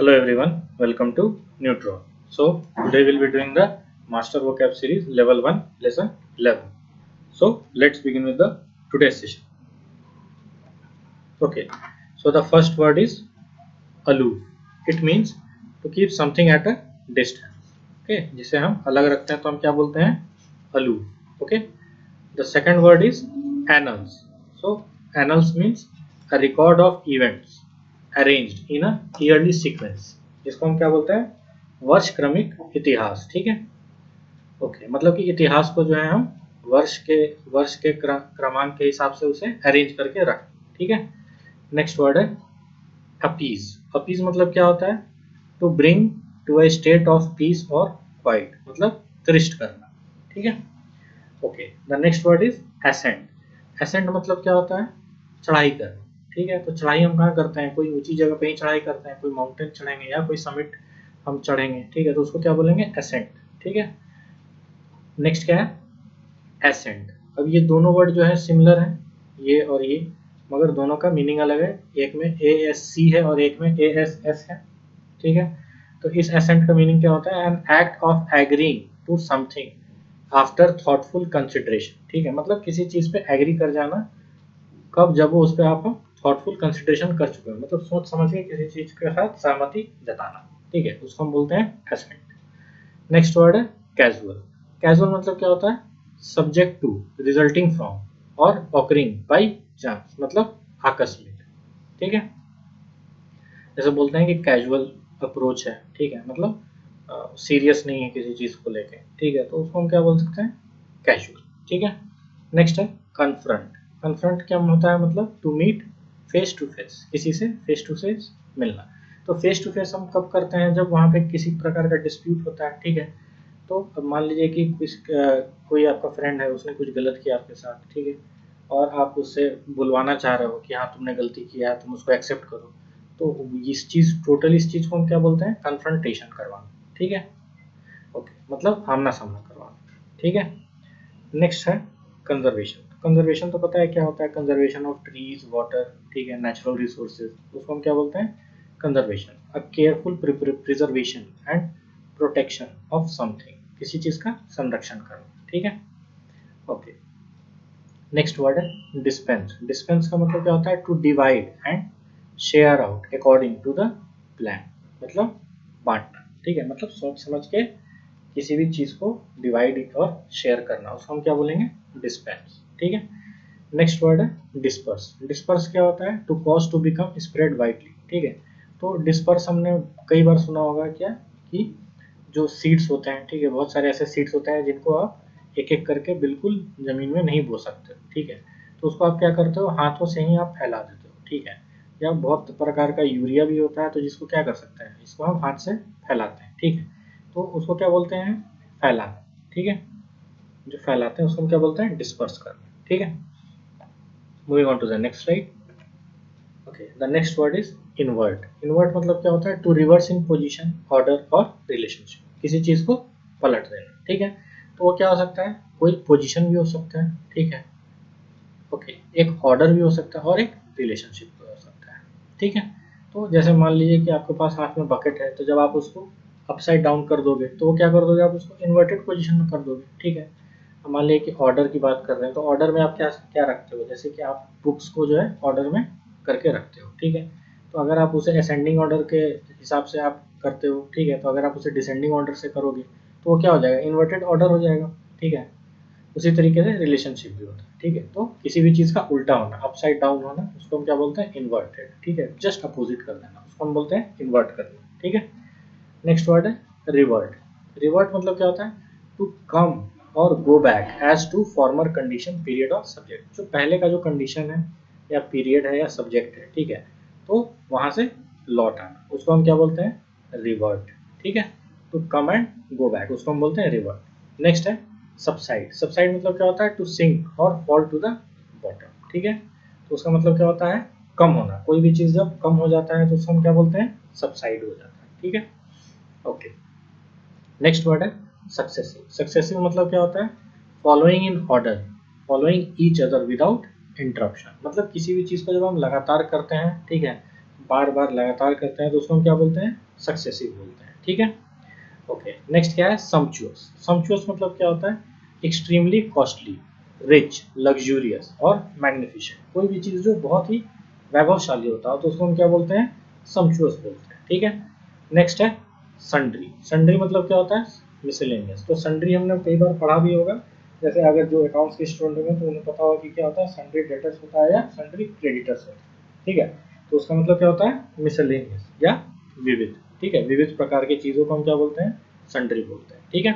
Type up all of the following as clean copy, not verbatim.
Hello everyone, welcome to Neutron. So today we'll be doing the Master Vocab series level 1 lesson 11. So let's begin with the today's session. Okay, so the first word is aloof. It means to keep something at a distance. Okay, जिसे हम अलग रखते हैं तो हम क्या बोलते हैं? Aloof. Okay. The second word is annals. So annals means a record of events arranged in a yearly sequence. जिसको हम क्या बोलते हैं? वर्ष क्रमिक इतिहास. ठीक है. ओके, मतलब कि इतिहास को जो है हम वर्ष के क्रमांक के हिसाब से उसे अरेंज करके रखें. ठीक है. नेक्स्ट वर्ड है अपीज. अपीज मतलब क्या होता है? To bring to a state of peace और क्वाइट, मतलब त्रिष्ट करना. ठीक है. Okay, the next word is assent. Assent मतलब क्या होता है? चढ़ाई करना. ठीक है. तो चढ़ाई हम कहाँ करते हैं? कोई ऊंची जगह पे ही चढ़ाई करते हैं, कोई माउंटेन चढ़ेंगे या कोई समिट हम चढ़ेंगे. ठीक है. तो उसको क्या बोलेंगे? एसेंट. ठीक है. नेक्स्ट क्या है? एसेंट. अब ये दोनों वर्ड जो है सिमिलर है, ये और ये, मगर दोनों का मीनिंग अलग है. एक में ASC है और एक में ASS है. ठीक है. तो इस एसेंट का मीनिंग क्या होता है? An act of agreeing to something after thoughtful consideration. ठीक है. मतलब किसी चीज पे एग्री कर जाना. कब? जब वो उस पर आप थॉटफुल कंसिडरेशन कर चुके हो, मतलब सोच समझ के किसी चीज के साथ सहमति जताना. ठीक है. उसको हम बोलते हैं एसेंट. नेक्स्ट वर्ड है कैजुअल. कैजुअल मतलब क्या होता है? सब्जेक्ट टू, रिजल्टिंग फ्रॉम और ऑकरिंग बाय चांस, मतलब आकस्मिक. ठीक है. जैसे बोलते हैं कि कैजुअल अप्रोच है. ठीक है. मतलब सीरियस नहीं है किसी चीज को लेके. ठीक है. तो उसको हम क्या बोल सकते हैं? कैजुअल. ठीक है. नेक्स्ट है कन्फ्रंट. कन्फ्रंट क्या होता है? मतलब to meet face to face, किसी से फेस टू फेस मिलना. तो फेस टू फेस हम कब करते हैं? जब वहां पे किसी प्रकार का डिस्प्यूट होता है. ठीक है. तो अब मान लीजिए कि कोई आपका फ्रेंड है, उसने कुछ गलत किया आपके साथ. ठीक है. और आप उससे बुलवाना चाह रहे हो कि हाँ तुमने गलती किया है, तुम उसको एक्सेप्ट करो. तो इस चीज को हम क्या बोलते हैं? कन्फ्रंटेशन करवाना. ठीक है. ओके, मतलब आमना सामना करवाना. ठीक है. नेक्स्ट है कंजर्वेशन. कंजर्वेशन तो पता है क्या होता है? Conservation of trees, water. ठीक है. नेचुरल रिसोर्सेज, उसको हम क्या बोलते हैं? Conservation. A careful preservation and protection of something, किसी चीज का संरक्षण करना. ठीक है. ओके. नेक्स्ट वर्ड है डिस्पेंस. डिस्पेंस का मतलब क्या होता है? To divide and share out according to the plan, मतलब बांटना. ठीक है. मतलब सोच समझ के किसी भी चीज को डिवाइड और शेयर करना, उसको हम क्या बोलेंगे? डिस्पेंस. ठीक है. नेक्स्ट वर्ड है डिस्पर्स. डिस्पर्स क्या होता है? To cause to become spread widely. ठीक है. तो डिस्पर्स हमने कई बार सुना होगा क्या, कि जो सीड्स होते हैं, ठीक है, बहुत सारे ऐसे सीड्स होते हैं जिनको आप एक एक करके बिल्कुल जमीन में नहीं बो सकते. ठीक है. तो उसको आप क्या करते हो? हाथों से ही आप फैला देते हो. ठीक है. या बहुत प्रकार का यूरिया भी होता है, तो जिसको क्या कर सकते हैं? इसको हम हाथ से फैलाते हैं. ठीक है. तो उसको क्या बोलते हैं? फैलाना. ठीक है. जो फैलाते हैं उसको हम क्या बोलते हैं? डिस्पर्स करना. ठीक है. Moving on to the next slide. Okay, the next word is invert. Invert मतलब क्या होता है? To reverse in position, order और रिलेशनशिप, किसी चीज को पलट देना. ठीक है. तो वो क्या हो सकता है? कोई पोजीशन भी हो सकता है. ठीक है. ओके, एक ऑर्डर भी हो सकता है और एक रिलेशनशिप भी हो सकता है. ठीक है. तो जैसे मान लीजिए कि आपके पास हाथ में बकेट है, तो जब आप उसको अपसाइड डाउन कर दोगे तो वो क्या कर दोगे? आप उसको इन्वर्टेड पोजीशन में कर दोगे. ठीक है. अब मान लीजिए कि ऑर्डर की बात कर रहे हैं, तो ऑर्डर में आप क्या क्या रखते हो? जैसे कि आप बुक्स को जो है ऑर्डर में करके रखते हो. ठीक है. तो अगर आप उसे असेंडिंग ऑर्डर के हिसाब से आप करते हो, ठीक है, तो अगर आप उसे डिसेंडिंग ऑर्डर से करोगे तो वो क्या हो जाएगा? इन्वर्टेड ऑर्डर हो जाएगा. ठीक है. उसी तरीके से रिलेशनशिप भी होता है. ठीक है. तो किसी भी चीज का उल्टा होना, अपसाइड डाउन होना, उसको हम क्या बोलते हैं? इन्वर्टेड. ठीक है. जस्ट अपोजिट कर देना, उसको हम बोलते हैं इन्वर्ट करना. ठीक है. नेक्स्ट वर्ड है रिवर्ट. रिवर्ट मतलब क्या होता है? टू कम और go back as to former condition, period और सब्जेक्ट. जो पहले का जो कंडीशन है या पीरियड है या सब्जेक्ट है, ठीक है, तो वहां से लौट आना, उसको हम क्या बोलते हैं? रिवर्ट. ठीक है. To come and go back, उसको हम बोलते हैं रिवर्ट. नेक्स्ट है सबसाइड. सबसाइड मतलब क्या होता है? टू सिंक और फॉल टू द बॉटम. ठीक है. तो उसका मतलब क्या होता है? कम होना. कोई भी चीज जब कम हो जाता है तो उसको हम क्या बोलते हैं? सबसाइड हो जाता है. ठीक है. ओके. नेक्स्ट वर्ड है सक्सेसिव. सक्सेसिव मतलब क्या होता है? Following in order, following each other without interruption. मतलब किसी भी चीज को जब हम लगातार करते हैं, ठीक है, बार बार लगातार करते हैं तो उसको हम क्या बोलते हैं, सक्सेसिव बोलते हैं। ठीक है, ओके। नेक्स्ट क्या है, सम्पचुअस। सम्पचुअस मतलब क्या होता है, एक्सट्रीमली कॉस्टली, रिच, लग्जूरियस और मैग्निफिसेंट। कोई भी चीज जो बहुत ही वैभवशाली होता है तो उसको हम क्या बोलते हैं, सम्पचुअस बोलते हैं। ठीक है, नेक्स्ट है सन्ड्री। सन्ड्री मतलब क्या होता है, मिसलेनियस। तो सन्ड्री हमने कई बार पढ़ा भी होगा, जैसे अगर जो अकाउंट्स के स्टूडेंट होंगे तो उन्हें पता होगा कि क्या होता है, सन्ड्री डेटर्स होता है या सन्ड्री क्रेडिटर्स होता है। ठीक है, तो उसका मतलब क्या होता है, मिसलेनियस या विविध। ठीक है, विविध प्रकार की चीजों को हम क्या बोलते हैं, सन्ड्री बोलते हैं। ठीक है,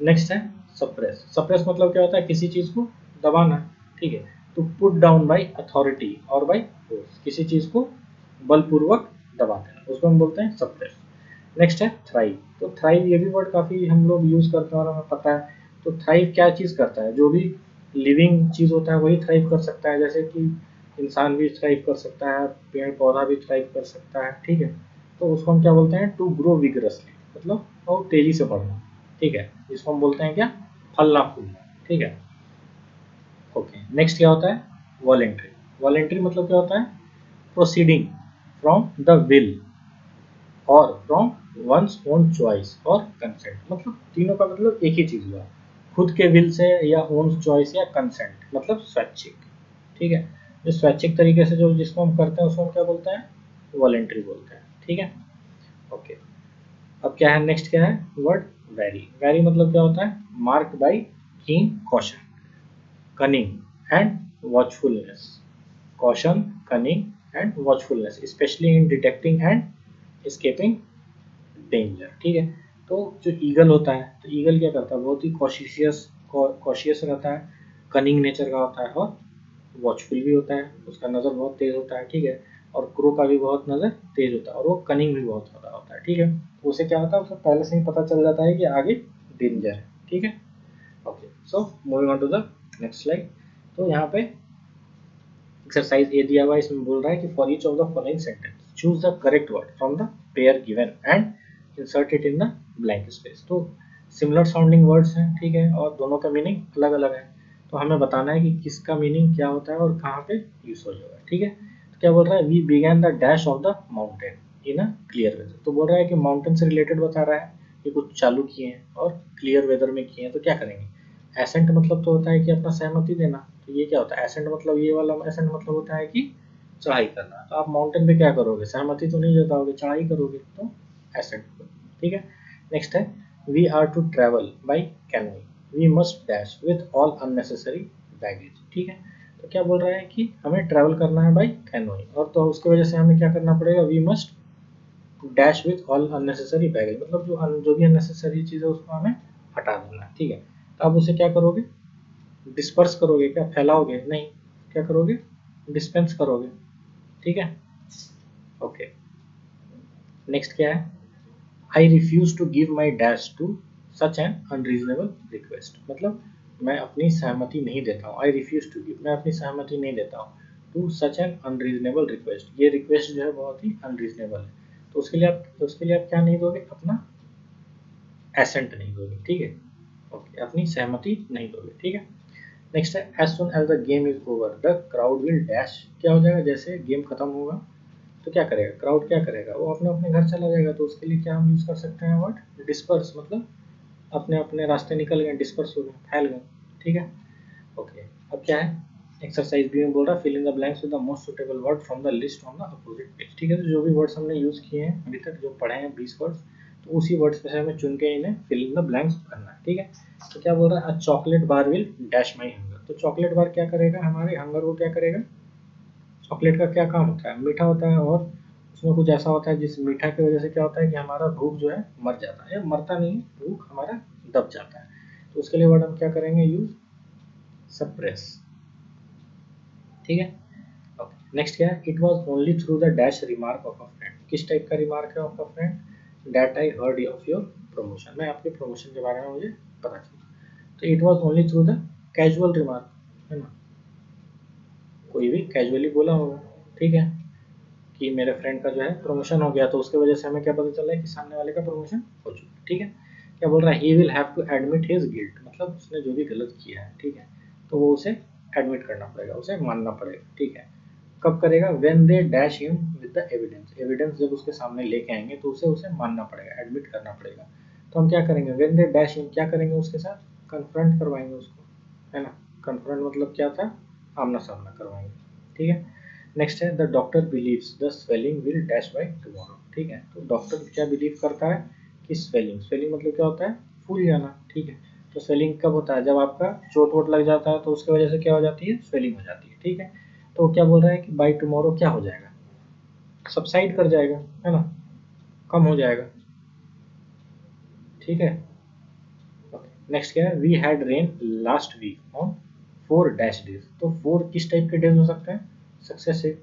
नेक्स्ट है सप्रेस। सप्रेस मतलब क्या होता है, किसी चीज को दबाना। ठीक है, तो पुट डाउन बाय अथॉरिटी और बाय फोर्स, किसी चीज को बलपूर्वक दबा देना, उसको हम बोलते हैं सप्रेस। नेक्स्ट है थ्राइव। तो थ्राइव ये भी वर्ड काफी हम लोग यूज करते हैं और हमें पता है। तो थ्राइव क्या चीज करता है, जो भी लिविंग चीज होता है वही थ्राइव कर सकता है, जैसे कि इंसान भी थ्राइव कर सकता है, पेड़ पौधा भी थ्राइव कर सकता है। ठीक है, तो उसको हम क्या बोलते हैं, टू ग्रो विगरसली, मतलब बहुत तेजी से बढ़ना। ठीक है, इसको हम बोलते हैं क्या, फलना फूलना। ठीक है, ओके। नेक्स्ट क्या होता है, वॉलेंट्री। वॉलेंट्री मतलब क्या होता है, प्रोसीडिंग फ्रॉम द विल और फ्रॉम वंस ओन चॉइस और कंसेंट। मतलब तीनों का मतलब एक ही चीज हुआ, खुद के विल से या ओन चॉइस या कंसेंट, मतलब स्वैच्छिक। ठीक है, जो स्वैच्छिक तरीके से जो जिसको हम करते हैं उसको हम क्या बोलते हैं, वॉलेंट्री बोलते हैं। ठीक है, ओके। अब क्या है, नेक्स्ट क्या है, वर्ड वेरी। वेरी मतलब क्या होता है, marked by keen caution, cunning and watchfulness. Caution, cunning and watchfulness, specially in detecting and escaping danger. ठीक है, तो जो ईगल होता है, तो ईगल क्या करता है, बहुत ही कॉशियस रहता है, कनिंग नेचर का होता है और वॉचफुल भी होता है, उसका नज़र बहुत तेज होता है। ठीक है, और क्रो का भी बहुत नज़र तेज होता है और वो कनिंग भी बहुत ज़्यादा होता है। ठीक है, तो उसे क्या होता है, उसे पहले से ही पता चल जाता है कि आगे डेंजर है। ठीक है, okay. So moving on to the next slide. तो यहाँ पे एक्सरसाइज ए दिया हुआ है, इसमें बोल रहा है कि for each of the following sentence choose the correct word from the pair given and insert it in the blank space. तो सिमिलर साउंडिंग वर्ड्स हैं, ठीक है, और दोनों का मीनिंग अलग अलग है। तो हमें बताना है कि किसका मीनिंग क्या होता है और कहाँ पे यूज हो जाएगा। ठीक है, तो क्या बोल रहा है, we began the dash of the mountain in a clear weather. तो बोल रहा है कि माउंटेन से रिलेटेड बता रहा है कि कुछ चालू किए हैं और क्लियर वेदर में किए हैं, तो क्या करेंगे। एसेंट मतलब तो होता है कि अपना सहमति देना, तो ये क्या होता है, एसेंट मतलब ये वाला एसेंट मतलब होता है कि चढ़ाई करना। तो आप माउंटेन पे क्या करोगे, सहमति तो नहीं जताओगे, चढ़ाई करोगे, तो एसेंट। ठीक है, नेक्स्ट है we are to travel by canoeing, we must dash with all unnecessary baggage. ठीक है, तो क्या बोल रहा है कि हमें ट्रैवल करना है बाई कैनोइंग, और तो उसकी वजह से हमें क्या करना पड़ेगा, we must dash with all unnecessary baggage, मतलब जो भी अननेसेसरी चीज़ है उसको हमें हटा देना है। ठीक है, तो आप उसे क्या करोगे, डिस्पर्स करोगे, क्या फैलाओगे, नहीं, क्या करोगे, डिस्पेंस करोगे। ठीक है, ओके। नेक्स्ट क्या है, I refuse to give my dash to such an unreasonable request. मतलब मैं अपनी सहमति नहीं देता हूँ, आई रिफ्यूज टू गिव, मैं अपनी सहमति नहीं देता हूँ, to such an unreasonable request, ये रिक्वेस्ट जो है बहुत ही अनरीजनेबल है। तो उसके लिए आप क्या नहीं दोगे, अपना एसेंट नहीं दोगे। ठीक है, ओके, अपनी सहमति नहीं दोगे। ठीक है, नेक्स्ट है as soon as the game is over the crowd will dash. क्या हो जाएगा, जैसे गेम खत्म होगा तो क्या करेगा, क्राउड क्या करेगा, वो अपने अपने घर चला जाएगा। तो उसके लिए क्या हम यूज कर सकते हैं वर्ड डिस्पर्स, मतलब अपने अपने रास्ते निकल गए, डिस्पर्स हो गए, फैल गए। ठीक है, ओके। अब क्या है, एक्सरसाइज बी में बोल रहा है fill in the blanks with the most suitable word from the list on the opposite page. ठीक है, तो जो भी वर्ड्स हमने यूज किए हैं अभी तक, जो पढ़े हैं 20 वर्ड्स, तो उसी वर्ड्स में से हमें चुन के इन्हें फिल इन द ब्लैंक्स करना है। ठीक है, तो क्या बोल रहा है, अ chocolate bar will dash my hunger. तो चॉकलेट बार क्या करेगा, हमारे हंगर को क्या करेगा। चॉकलेट का क्या काम होता है, मीठा होता है, और उसमें कुछ ऐसा होता है जिस मीठा की वजह से क्या होता है कि हमारा भूख जो है मर जाता है, या मरता नहीं, भूख हमारा दब जाता है। तो उसके लिए वर्ड हम क्या करेंगे, यूज सप्रेस। ठीक है, ओके। नेक्स्ट क्या है, it was only through the dash remark of a friend. किस टाइप का रिमार्क है आपका friend, that I heard of your promotion, मैं आपके प्रमोशन के बारे में मुझे पता चला। तो it was only through the casual remark, है ना, कोई भी कैजुअली बोला होगा। ठीक है, कि मेरे फ्रेंड का जो है प्रमोशन हो गया, तो उसके वजह से हमें क्या पता चला है कि सामने वाले का प्रमोशन हो चुका। ठीक है, क्या बोल रहा है, he will have to admit his guilt, मतलब उसने जो भी गलत किया है, ठीक है, तो वो उसे एडमिट करना पड़ेगा, उसे मानना पड़ेगा। ठीक है, कब करेगा? When they dash him with the evidence, evidence जब उसके सामने लेके आएंगे तो उसे मानना पड़ेगा, एडमिट करना पड़ेगा। तो हम क्या करेंगे? व्हेन दे डैश हिम, क्या करेंगे उसके साथ? कन्फ्रंट करवाएंगे उसको, है ना। कन्फ्रंट मतलब क्या था? आमना सामना करवाएंगे, ठीक है। नेक्स्ट है the doctor believes the swelling will dash by tomorrow, ठीक है। तो डॉक्टर क्या बिलीव करता है कि स्वेलिंग, स्वेलिंग मतलब क्या होता है? फूल जाना, ठीक है। तो स्वेलिंग कब होता है? जब आपका चोट वोट लग जाता है तो उसकी वजह से क्या हो जाती है? स्वेलिंग हो जाती है, ठीक है। तो क्या बोल रहा है कि बाय टुमारो क्या हो जाएगा? सबसाइड कर जाएगा, है ना, कम हो जाएगा, ठीक है। नेक्स्ट क्या है? We had rain last week on 4 dash days. तो 4 किस टाइप के डेज हो सकते हैं? सक्सेसिव,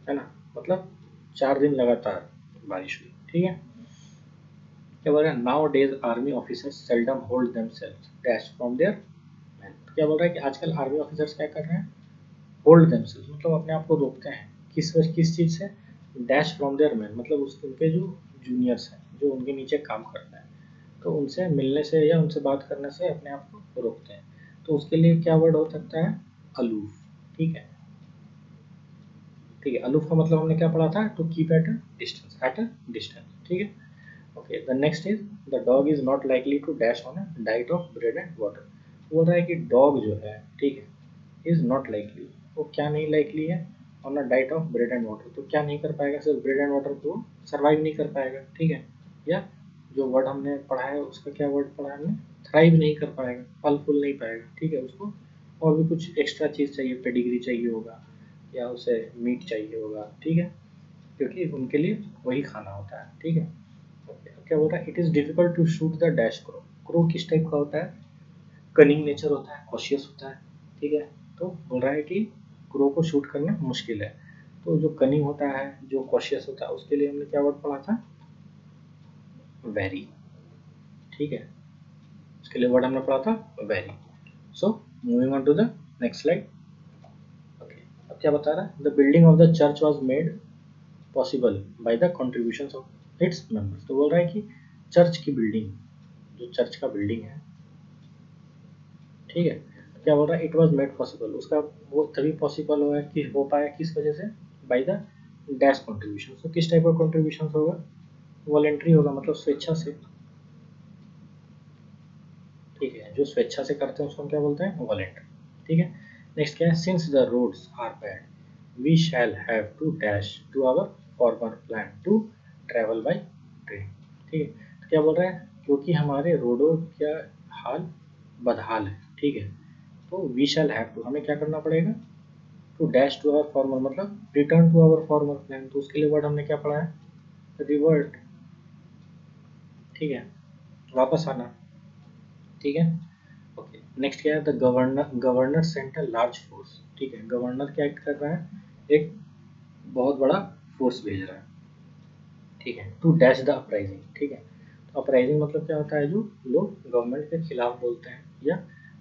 है ना, मतलब 4 दिन लगातार बारिश हुई, ठीक है। क्या बोल रहा है? Nowadays army officers seldom hold themselves dash from their men. क्या बोल रहा है कि आजकल आर्मी ऑफिसर्स क्या कर रहे हैं? होल्ड देमसेल्व्स मतलब अपने आप को रोकते हैं, किस चीज से? डैश फ्रॉम देयर मैन मतलब उनके जो जूनियर्स हैं, जो उनके नीचे काम करते हैं, तो उनसे मिलने से या उनसे बात करने से अपने आप को रोकते हैं। तो उसके लिए क्या वर्ड हो सकता है? अलूफ, ठीक है। ठीक है, अलूफ का मतलब हमने क्या पढ़ा था? To keep at a distance, at a distance, ठीक है। Okay, the next is the dog is not likely to dash on a diet of bread and water. बोल रहा है कि डॉग जो है, ठीक है, इज नॉट लाइकली, वो क्या नहीं लाइकली है? On a diet of bread and water, तो क्या नहीं कर पाएगा? सिर्फ ब्रेड एंड वाटर को सर्वाइव नहीं कर पाएगा, ठीक है। या जो वर्ड हमने पढ़ा है उसका क्या वर्ड पढ़ा है हमने? थ्राइव नहीं कर पाएगा, फल फूल नहीं पाएगा, ठीक है। उसको और भी कुछ एक्स्ट्रा चीज़ चाहिए, पेडिग्री चाहिए होगा या उसे मीट चाहिए होगा, ठीक है, क्योंकि उनके लिए वही खाना होता है, ठीक है। क्या बोल रहा है? It is difficult to shoot the dash crow. Crow किस टाइप का होता है? कनिंग नेचर होता है, कॉशियस होता है, ठीक है। तो बोल रहा है कि क्रो को शूट करना मुश्किल है। तो जो कनिंग होता है, जो कॉशियस होता है, उसके लिए हमने क्या वर्ड पढ़ा था? वेरी, ठीक है। उसके लिए वर्ड हमने पढ़ा था vary. So moving on to the next slide. Okay, अब क्या बता रहा है? The building of the church was made possible by the contribution of its members. तो बोल रहा है कि चर्च की बिल्डिंग, जो चर्च का बिल्डिंग है, ठीक है, क्या बोल रहा है? इट वॉज मेड पॉसिबल, उसका वो तभी पॉसिबल हुआ है कि हो पाया किस वजह से? By the dash contribution. तो किस टाइप का कॉन्ट्रीब्यूशन होगा? वॉलेंट्री होगा, मतलब स्वेच्छा से, ठीक है। जो स्वेच्छा से करते हैं उसको हम क्या बोलते हैं? वॉलेंट्री, ठीक है। नेक्स्ट क्या है? Since the roads are bad we shall have to dash to our former plan to travel by train, ठीक है। तो क्या बोल रहा है? क्योंकि हमारे रोडों का हाल बदहाल है, ठीक है, तो वी शैल हैव टू, हमें क्या करना पड़ेगा? To dash to our former मतलब return to our former plan. तो उसके लिए वर्ड हमने क्या पढ़ा है? रिवर्ट, ठीक है, वापस आना, ठीक है। ओके, नेक्स्ट क्या है? The governor governor Saint a large force, ठीक है। गवर्नर क्या एक्ट कर रहा है? एक बहुत बड़ा फोर्स भेज रहा है, ठीक है, टू डैश द अपराइजिंग, ठीक है। तो अपराइजिंग मतलब क्या होता है? जो लोग गवर्नमेंट के खिलाफ बोलते हैं या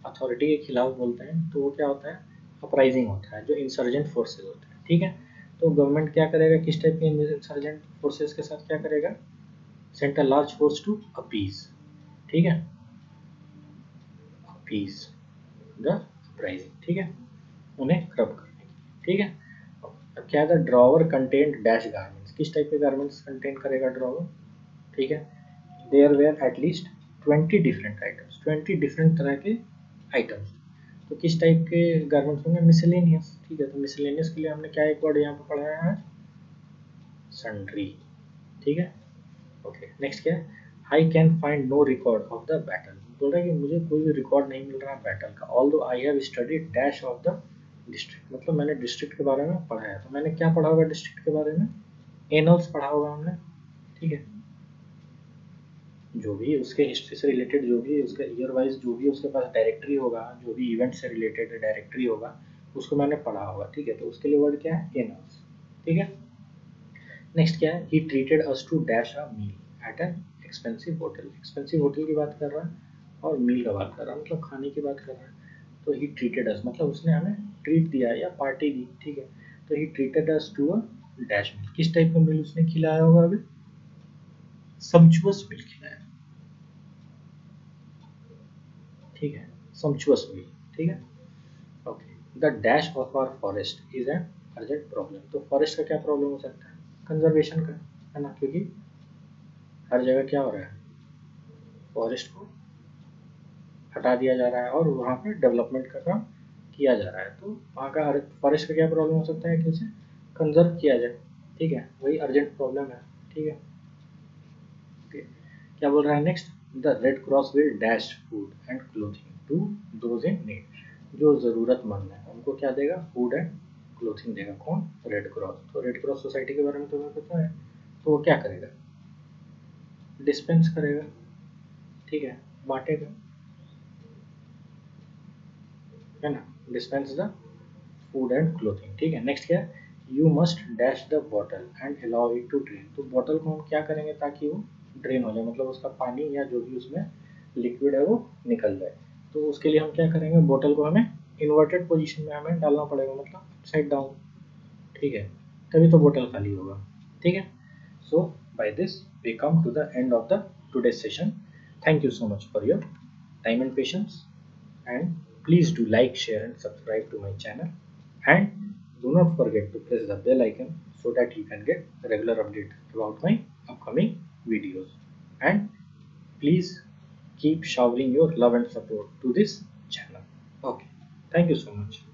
अथॉरिटी के खिलाफ बोलते हैं, तो वो क्या होता है? अपराइजिंग होता है, जो इंसर्जेंट फोर्सेज होते हैं, ठीक है। तो गवर्नमेंट क्या करेगा? किस टाइप के इंसर्जेंट फोर्सेज के साथ क्या करेगा? Sent a large force to appease, ठीक है, अपीज द अपराइजिंग, ठीक है, उन्हें क्रब करने की, ठीक है। अब क्या है? The drawer content dash garments, किस टाइप के गारमेंट्स कंटेन करेगा ड्रॉवर? ठीक है, there were at least 20 different items, 20 different तरह के आइटम्स। तो किस टाइप के गारमेंट्स होंगे? मिसलेनियस, ठीक है। तो मिसलेनियस के लिए हमने क्या एक वर्ड यहाँ पे पढ़ाया है? सन्ड्री, ठीक है। ओके, नेक्स्ट क्या है? I can find no record of the battle. बोल रहा है कि मुझे कोई भी रिकॉर्ड नहीं मिल रहा बैटल का, although I have studied dash of the district, मतलब मैंने डिस्ट्रिक्ट के बारे में पढ़ा है। तो मैंने क्या पढ़ा होगा डिस्ट्रिक्ट के बारे में? एनल्स पढ़ा होगा हमने, ठीक है। जो भी उसके हिस्ट्री से रिलेटेड, जो भी उसका ईयर वाइज, जो भी उसके पास डायरेक्टरी होगा, जो भी इवेंट से रिलेटेड डायरेक्टरी होगा, उसको मैंने पढ़ा होगा, ठीक है। तो उसके लिए वर्ड क्या है? एनल्स, ठीक है। नेक्स्ट क्या है? He treated us to dash a meal at an expensive hotel. Expensive hotel की बात कर रहा है और मील का बात कर रहा है, मतलब खाने की बात कर रहा है। तो ही ट्रीटेड अस मतलब उसने हमें ट्रीट दिया या पार्टी दी, ठीक है। तो he treated us to a dash meal, किस टाइप का मील उसने खिलाया होगा? अभी सम्चुअस मील खिलाया, ठीक है, सम्चुअस मील, ठीक है। Okay, the dash of our forest is an urgent problem. तो फॉरेस्ट का क्या प्रॉब्लम हो सकता है? कंजर्वेशन का, है ना, क्योंकि हर जगह क्या हो रहा है, फॉरेस्ट को हटा दिया जा रहा है और वहाँ पे डेवलपमेंट का काम किया जा रहा है। तो वहाँ का फॉरेस्ट का क्या प्रॉब्लम हो सकता है कि उसे कंजर्व किया जाए। ठीक है, वही अर्जेंट प्रॉब्लम है। ठीक है, ओके। क्या बोल रहा है next? The red cross will dash food and clothing to those in need. जो ज़रूरतमंद है उनको क्या देगा? फूड एंड क्लोथिंग देगा। कौन? Red cross. तो रेड क्रॉस सोसाइटी के बारे में तुम्हें पता है, तो वो क्या करेगा? डिस्पेंस करेगा, ठीक है, बांटेगा, है ना, dispense the food and clothing. ठीक है, नेक्स्ट क्या है? You must dash the bottle and allow it to drain. तो बॉटल को हम क्या करेंगे ताकि वो ड्रेन हो जाए, मतलब उसका पानी या जो भी उसमें लिक्विड है वो निकल जाए। तो उसके लिए हम क्या करेंगे? बॉटल को हमें इन्वर्टेड पोजीशन में हमें डालना पड़ेगा, मतलब अपसाइड डाउन। ठीक है, तभी तो बॉटल खाली होगा। ठीक है, so by this we come to the end of the today's session. Thank you so much for your time and patience, and please do like, share and subscribe to my channel, and do not forget to press the bell icon so that you can get regular update about my upcoming videos, and please keep showering your love and support to this channel. Okay, thank you so much.